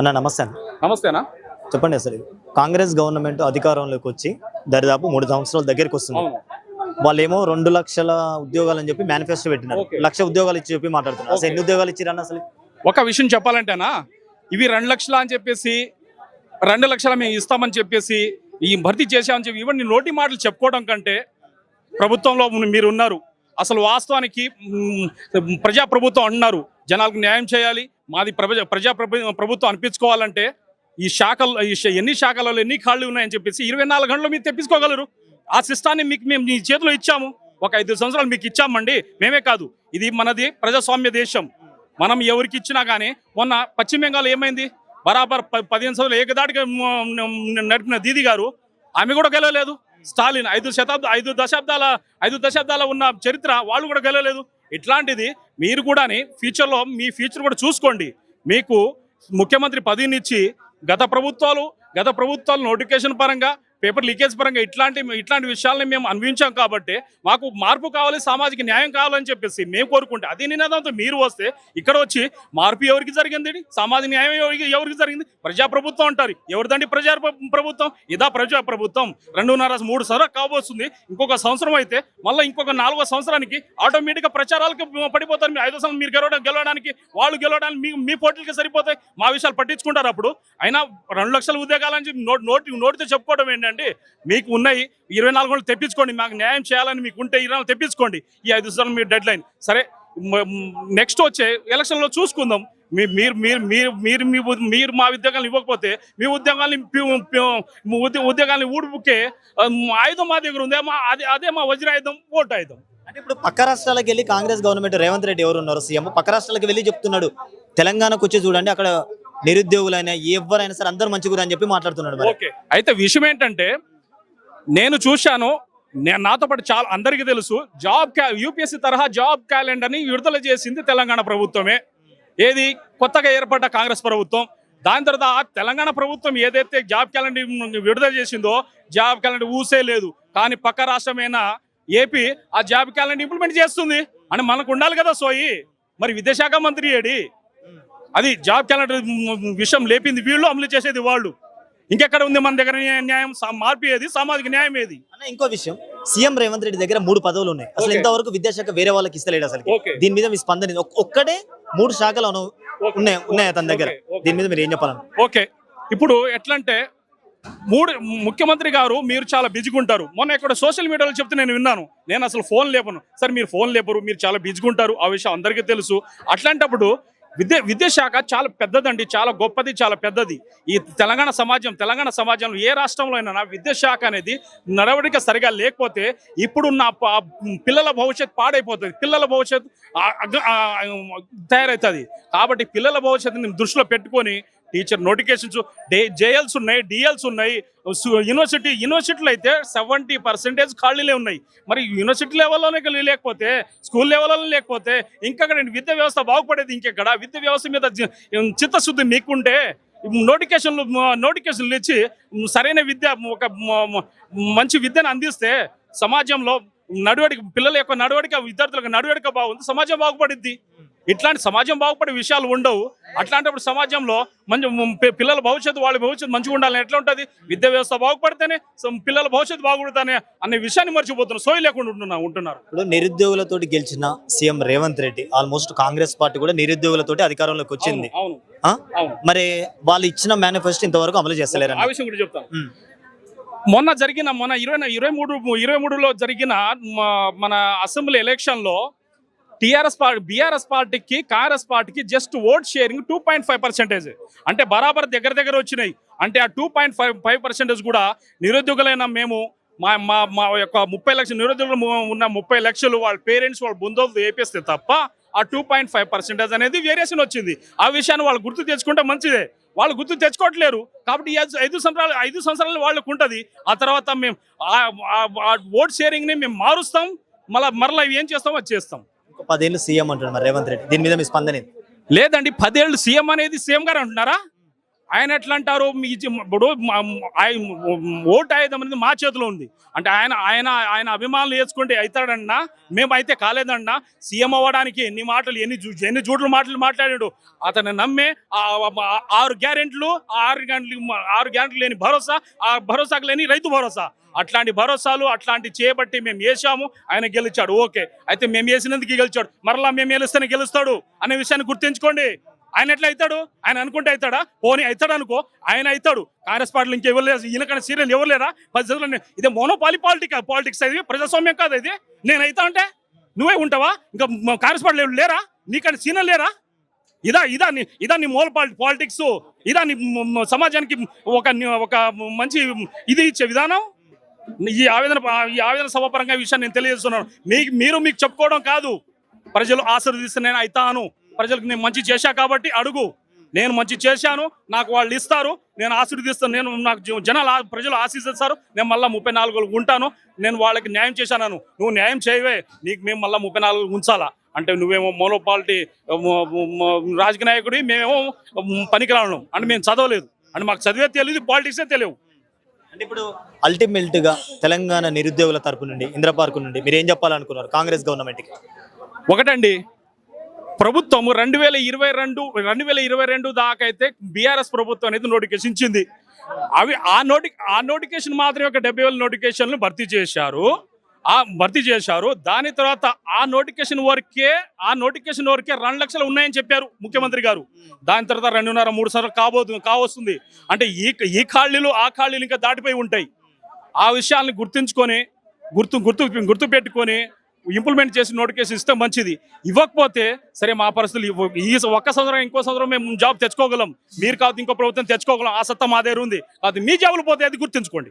అన్న నమస్తే అన్న. నమస్తేనా. చెప్పండి, అసలు కాంగ్రెస్ గవర్నమెంట్ అధికారంలోకి వచ్చి దరిదాపు 3 సంవత్సరాల దగ్గరికి వస్తుంది. అవును. వాళ్ళేమో 2 లక్షల ఉద్యోగాలు అని చెప్పి మేనిఫెస్టో పెట్టినారు. ఓకే. 1,00,000 ఉద్యోగాలు ఇచ్చి చెప్పి మాట్లాడుతున్నారు. అసలు ఎన్ని ఉద్యోగాలు ఇచ్చిరన్న అసలు? ఒక విషయం చెప్పాలంటేనా, ఇవి 2 లక్షలు అని చెప్పేసి 2 లక్షలు మేము ఇస్తామని చెప్పేసి ఈ భర్తీ చేసామని చెప్పి ఇవన్నీ నోటి మాటలు చెప్పుకోవడం కంటే ప్రభుత్వంలో మీరు ఉన్నారు. అసలు వాస్తవానికి ప్రజాప్రభుత్వం అంటున్నారు, జనాలకు న్యాయం చేయాలి, మాది ప్రభుత్వం అనిపించుకోవాలంటే ఈ శాఖలు ఎన్ని శాఖలలో ఎన్ని ఖాళీ ఉన్నాయని చెప్పేసి 24 గంటలు మీరు తెప్పించుకోగలరు. ఆ సిస్టాన్ని మీకు మేము మీ చేతిలో ఇచ్చాము. ఒక 5 సంవత్సరాలు మీకు ఇచ్చామండి. మేమే కాదు, ఇది మనది ప్రజాస్వామ్య దేశం. మనం ఎవరికి ఇచ్చినా కానీ మొన్న పశ్చిమ బెంగాల్ ఏమైంది, బరాబర్ 15 సంవత్సరాలు ఏకదాటిగా నడిపిన దీది గారు, ఆమె కూడా గెలవలేదు. స్టాలిన్ 5 దశాబ్దాల ఉన్న చరిత్ర వాళ్ళు కూడా గెలవలేదు. ఇట్లాంటిది మీరు కూడా ఫ్యూచర్లో మీ ఫ్యూచర్ కూడా చూసుకోండి. మీకు ముఖ్యమంత్రి పదవినిచ్చి గత ప్రభుత్వాలు నోటిఫికేషన్ పరంగా పేపర్ లీకేజ్ పరంగా ఇట్లాంటి విషయాలని మేము అనుభవించాం. కాబట్టి మాకు మార్పు కావాలి, సామాజిక న్యాయం కావాలని చెప్పేసి మేము కోరుకుంటే అదే నినాదంతో మీరు వస్తే ఇక్కడ వచ్చి మార్పు ఎవరికి జరిగింది, సామాజిక న్యాయం ఎవరికి జరిగింది? ప్రజాప్రభుత్వం అంటారు. ఎవరిదండి ప్రభుత్వం? ఇదా ప్రజాప్రభుత్వం. 2.5-3 సంవత్సరాలు కాబోతుంది. ఇంకొక సంవత్సరం అయితే మళ్ళీ ఇంకొక 4వ సంవత్సరానికి ఆటోమేటిక్గా ప్రచారాలకు పడిపోతారు. మీరు 5 సంవత్సరాలు మీరు గెలవడానికి వాళ్ళు గెలవడానికి మీ పోటీలకి సరిపోతాయి. మా విషయాలు పట్టించుకుంటారు. అప్పుడు అయినా 2 లక్షల ఉద్యోగాలని చెప్పి నోటితో చెప్పుకోవడం ఏంటంటే, మీకు ఉన్నాయి 24 గంటలు తెప్పించుకోండి. మాకు న్యాయం చేయాలని మీకు ఉంటే 24 తెప్పించుకోండి. ఈ 5 సంవత్సరాలు మీరు డెడ్ లైన్. సరే, నెక్స్ట్ వచ్చే ఎలక్షన్లో చూసుకుందాం. మీరు మా ఉద్యోగాలను ఇవ్వకపోతే మీ ఉద్యోగాల్ని ఊడిపుకే ఆయుధం మా దగ్గర ఉంది. అదే మా వజ్రాయుధం, ఓటు ఆయుధం. అంటే ఇప్పుడు పక్క రాష్ట్రాలకు వెళ్ళి కాంగ్రెస్ గవర్నమెంట్ రేవంత్ రెడ్డి ఎవరు ఉన్నారు సీఎం, పక్క రాష్ట్రాలకు వెళ్ళి చెప్తున్నాడు, తెలంగాణకు వచ్చి చూడండి అక్కడ నిరుద్యోగులైనా ఎవరైనా సరే అందరూ మంచిగా అని చెప్పి మాట్లాడుతున్నాడు. ఓకే, అయితే విషయం ఏంటంటే, నేను చూశాను, నాతో పాటు చాలా అందరికీ తెలుసు, యూపీఎస్సీ తరహా జాబ్ క్యాలెండర్ని విడుదల చేసింది తెలంగాణ ప్రభుత్వమే. ఏది కొత్తగా ఏర్పడ్డ కాంగ్రెస్ ప్రభుత్వం. దాని తర్వాత తెలంగాణ ప్రభుత్వం ఏదైతే జాబ్ క్యాలెండర్ విడుదల చేసిందో జాబ్ క్యాలెండర్ ఊసే లేదు. కానీ పక్క రాష్ట్రమైన ఏపీ ఆ జాబ్ క్యాలెండర్ ఇంప్లిమెంట్ చేస్తుంది అని మనకు ఉండాలి కదా సోయి. మరి విద్యాశాఖ మంత్రి ఏడి? అది జాబ్ క్యాలెండర్ విషయం లేపింది వీళ్ళు, అమలు చేసేది వాళ్ళు. ఇంకెక్కడ ఉంది మన దగ్గర న్యాయం? మార్పు ఏది? సామాజిక న్యాయం ఏది? అన్న ఇంకో విషయం, సీఎం రేవంత్ రెడ్డి దగ్గర 3 పదవులు ఉన్నాయి. అసలు ఇంతవరకు విద్యాశాఖ వేరే వాళ్ళకి ఇస్తలేడు. అసలు దీని మీద మీ స్పందన? ఒక్కడే 3 శాఖలు ఉన్నాయి తన దగ్గర. దీని మీద మీరు ఏం చెప్పాలను? ఓకే, ఇప్పుడు ఎట్లంటే ముఖ్యమంత్రి గారు మీరు చాలా బిజీగా ఉంటారు. మొన్న ఇక్కడ సోషల్ మీడియాలో చెప్తే నేను విన్నాను, నేను అసలు ఫోన్ లేపను. సరే, మీరు ఫోన్ లేపరు, మీరు చాలా బిజీగా ఉంటారు, ఆ విషయం అందరికీ తెలుసు. అట్లాంటప్పుడు విద్యాశాఖ చాలా పెద్దదండి, చాలా గొప్పది, చాలా పెద్దది. ఈ తెలంగాణ సమాజంలో ఏ రాష్ట్రంలో అయినా విద్యాశాఖ అనేది నడవడిక సరిగా లేకపోతే ఇప్పుడున్న పిల్లల భవిష్యత్తు పాడైపోతుంది, పిల్లల భవిష్యత్తు తయారవుతుంది. కాబట్టి పిల్లల భవిష్యత్తుని దృష్టిలో పెట్టుకొని టీచర్ నోటిఫికేషన్స్, జేఎల్స్ ఉన్నాయి, డిఎల్స్ ఉన్నాయి. యూనివర్సిటీలు అయితే 70% ఖాళీలే ఉన్నాయి. మరి యూనివర్సిటీ లెవెల్లోనే లేకపోతే, స్కూల్ లెవెల్లో లేకపోతే ఇంకా విద్యా వ్యవస్థ బాగుపడేది ఇంకెక్కడ? విద్యా వ్యవస్థ మీద చిత్తశుద్ధి మీకుంటే నోటిఫికేషన్లు ఇచ్చి సరైన విద్య, ఒక మంచి విద్యను అందిస్తే సమాజంలో పిల్లల యొక్క నడవడిక, విద్యార్థులకు నడవడిక బాగుంది, సమాజం బాగుపడిద్ది. ఇట్లాంటి సమాజం బాగుపడే విషయాలు ఉండవు. అట్లాంటప్పుడు సమాజంలో పిల్లల భవిష్యత్తు, వాళ్ళ భవిష్యత్తు మంచిగా ఉండాలని ఎట్లా ఉంటుంది? విద్యా వ్యవస్థ బాగుపడితేనే పిల్లల భవిష్యత్తు బాగుపడతానే అనే విషయాన్ని మర్చిపోతున్నారు, సోయి లేకుండా ఉంటున్నారు. ఇప్పుడు నిరుద్యోగులతోటి గెలిచిన CM Revanth Reddy almost Congress party కూడా నిరుద్యోగులతోటి అధికారంలోకి వచ్చింది. మరి వాళ్ళు ఇచ్చిన మేనిఫెస్టో ఇంతవరకు అమలు చేస్తలేరు. ఆ విషయం కూడా చెప్తాను. మొన్న 2023లో జరిగిన మన అసెంబ్లీ ఎలక్షన్లో బీఆర్ఎస్ పార్టీకి కాంగ్రెస్ పార్టీకి జస్ట్ ఓట్ షేరింగ్ 2.5%. అంటే బరాబర్ దగ్గర వచ్చినాయి. అంటే ఆ 2.5% కూడా నిరుద్యోగులైన మేము మా యొక్క 30 లక్షల నిరుద్యోగులు ఉన్న 30 లక్షలు వాళ్ళ పేరెంట్స్, వాళ్ళ బంధువులు వేపేస్తే తప్ప ఆ 2.5% అనేది వేరియేషన్ వచ్చింది. ఆ విషయాన్ని వాళ్ళు గుర్తు తెచ్చుకుంటే మంచిదే. వాళ్ళు గుర్తు తెచ్చుకోవట్లేరు. కాబట్టి 5 సంవత్సరాలు వాళ్ళకు ఉంటుంది. ఆ తర్వాత మేము ఓట్ షేరింగ్ని మేము మారుస్తాం, మరలా ఏం చేస్తాం అది చేస్తాం. 10 ఏళ్ళు సీఎం అంటున్నారు రేవంత్ రెడ్డి, దీని మీద మీ స్పందన? లేదండి, 10 ఏళ్ళు సీఎం అనేది సీఎం గారు అంటున్నారా? ఆయన ఎట్లా అంటారు ఇప్పుడు ఓటు ఆయుధం అనేది మా చేతిలో ఉంది అంటే ఆయన ఆయన ఆయన అభిమానులు వేసుకుంటే అవుతాడన్నా మేమైతే కాలేదన్నా సీఎం అవ్వడానికి ఎన్ని జూట్ల మాటలు మాట్లాడాడు అతను నమ్మే 6 గ్యారెంట్లు 6 గ్యారెంట్లు లేని భరోసా ఆ భరోసాకు లేని రైతు భరోసా అట్లాంటి భరోసాలు అట్లాంటి చేయబట్టి మేము వేసాము ఆయన గెలిచాడు ఓకే అయితే మేము వేసినందుకు గెలిచాడు మరలా మేము గెలుస్తేనే గెలుస్తాడు అనే విషయాన్ని గుర్తుంచుకోండి ఆయన ఎట్లా అవుతాడు ఆయన అనుకుంటే అవుతాడా పోనీ అవుతాడు అనుకో ఆయన అవుతాడు కాంగ్రెస్ పార్టీలు ఇంకెవరు లేదు ఈయనకన్నా సీరియల్ ఎవరు లేరా 10 సంవత్సరాలు ఇదే మోనోపాలి పాలిటిక్స్ అది ప్రజాస్వామ్యం కాదు ఇది నేను అవుతా అంటే నువ్వే ఉంటావా ఇంకా కాంగ్రెస్ పార్టీలు లేరా నీకన్నా సీనియర్ లేరా ఇదా నీ మూల పాలిటిక్స్ ఇదా నీ సమాజానికి ఒక మంచి ఇది ఇచ్చే విధానం ఈ ఆవేదన సభాపరంగా ఈ విషయాన్ని నేను తెలియజేస్తున్నాను మీకు చెప్పుకోవడం కాదు ప్రజలు ఆశీర్వదిస్తే నేను అవుతాను ప్రజలకు నేను మంచి చేశా కాబట్టి అడుగు నేను మంచి చేశాను నాకు వాళ్ళు ఇస్తారు నేను ఆశీర్వదిస్తాను నేను నాకు ప్రజలు ఆశీర్వదిస్తారు నేను మళ్ళీ 34 ఉంటాను నేను వాళ్ళకి న్యాయం చేశాను నువ్వు న్యాయం చేయవే నీకు మేము మళ్ళీ 34 ఉంచాలా అంటే నువ్వేమో మోనోపాలిటీ రాజకీయ నాయకుడి మేమేమో పనికిరాను అంటే మేము చదవలేదు అంటే మాకు చదివే తెలియదు పాలిటిక్సే తెలియవు అంటే ఇప్పుడు అల్టిమేట్ గా తెలంగాణ నిరుద్యోగుల తరపు నుండి ఇంద్ర పార్క్ నుండి మీరు ఏం చెప్పాలనుకున్నారు కాంగ్రెస్ గవర్నమెంట్ కి ఒకటండి ప్రభుత్వం 2022 దాకా అయితే బీఆర్ఎస్ ప్రభుత్వం అనేది నోటిఫికేషన్ ఇచ్చింది అవి ఆ నోటిఫికేషన్ మాత్రమే ఒక 70,000 నోటిఫికేషన్లు భర్తీ చేశారు దాని తర్వాత ఆ నోటిఫికేషన్ వరకే 2 లక్షలు ఉన్నాయని చెప్పారు ముఖ్యమంత్రి గారు దాని తర్వాత 2.5-3 సంవత్సరాలు కావస్తుంది అంటే ఈ ఖాళీలు ఆ ఖాళీలు ఇంకా దాటిపోయి ఉంటాయి ఆ విషయాల్ని గుర్తు పెట్టుకొని ఇంప్లిమెంట్ చేసి నోటిఫికేషన్ ఇస్తే మంచిది ఇవ్వకపోతే సరే మా పరిస్థితులు ఈ ఒక్క సంవత్సరం ఇంకో సంవత్సరం మేము జాబ్ తెచ్చుకోగలం మీరు కాదు ఇంకో ప్రభుత్వం తెచ్చుకోగలం ఆ సత్తా మా దగ్గర ఉంది అది మీ జాబులు పోతే అది గుర్తుంచుకోండి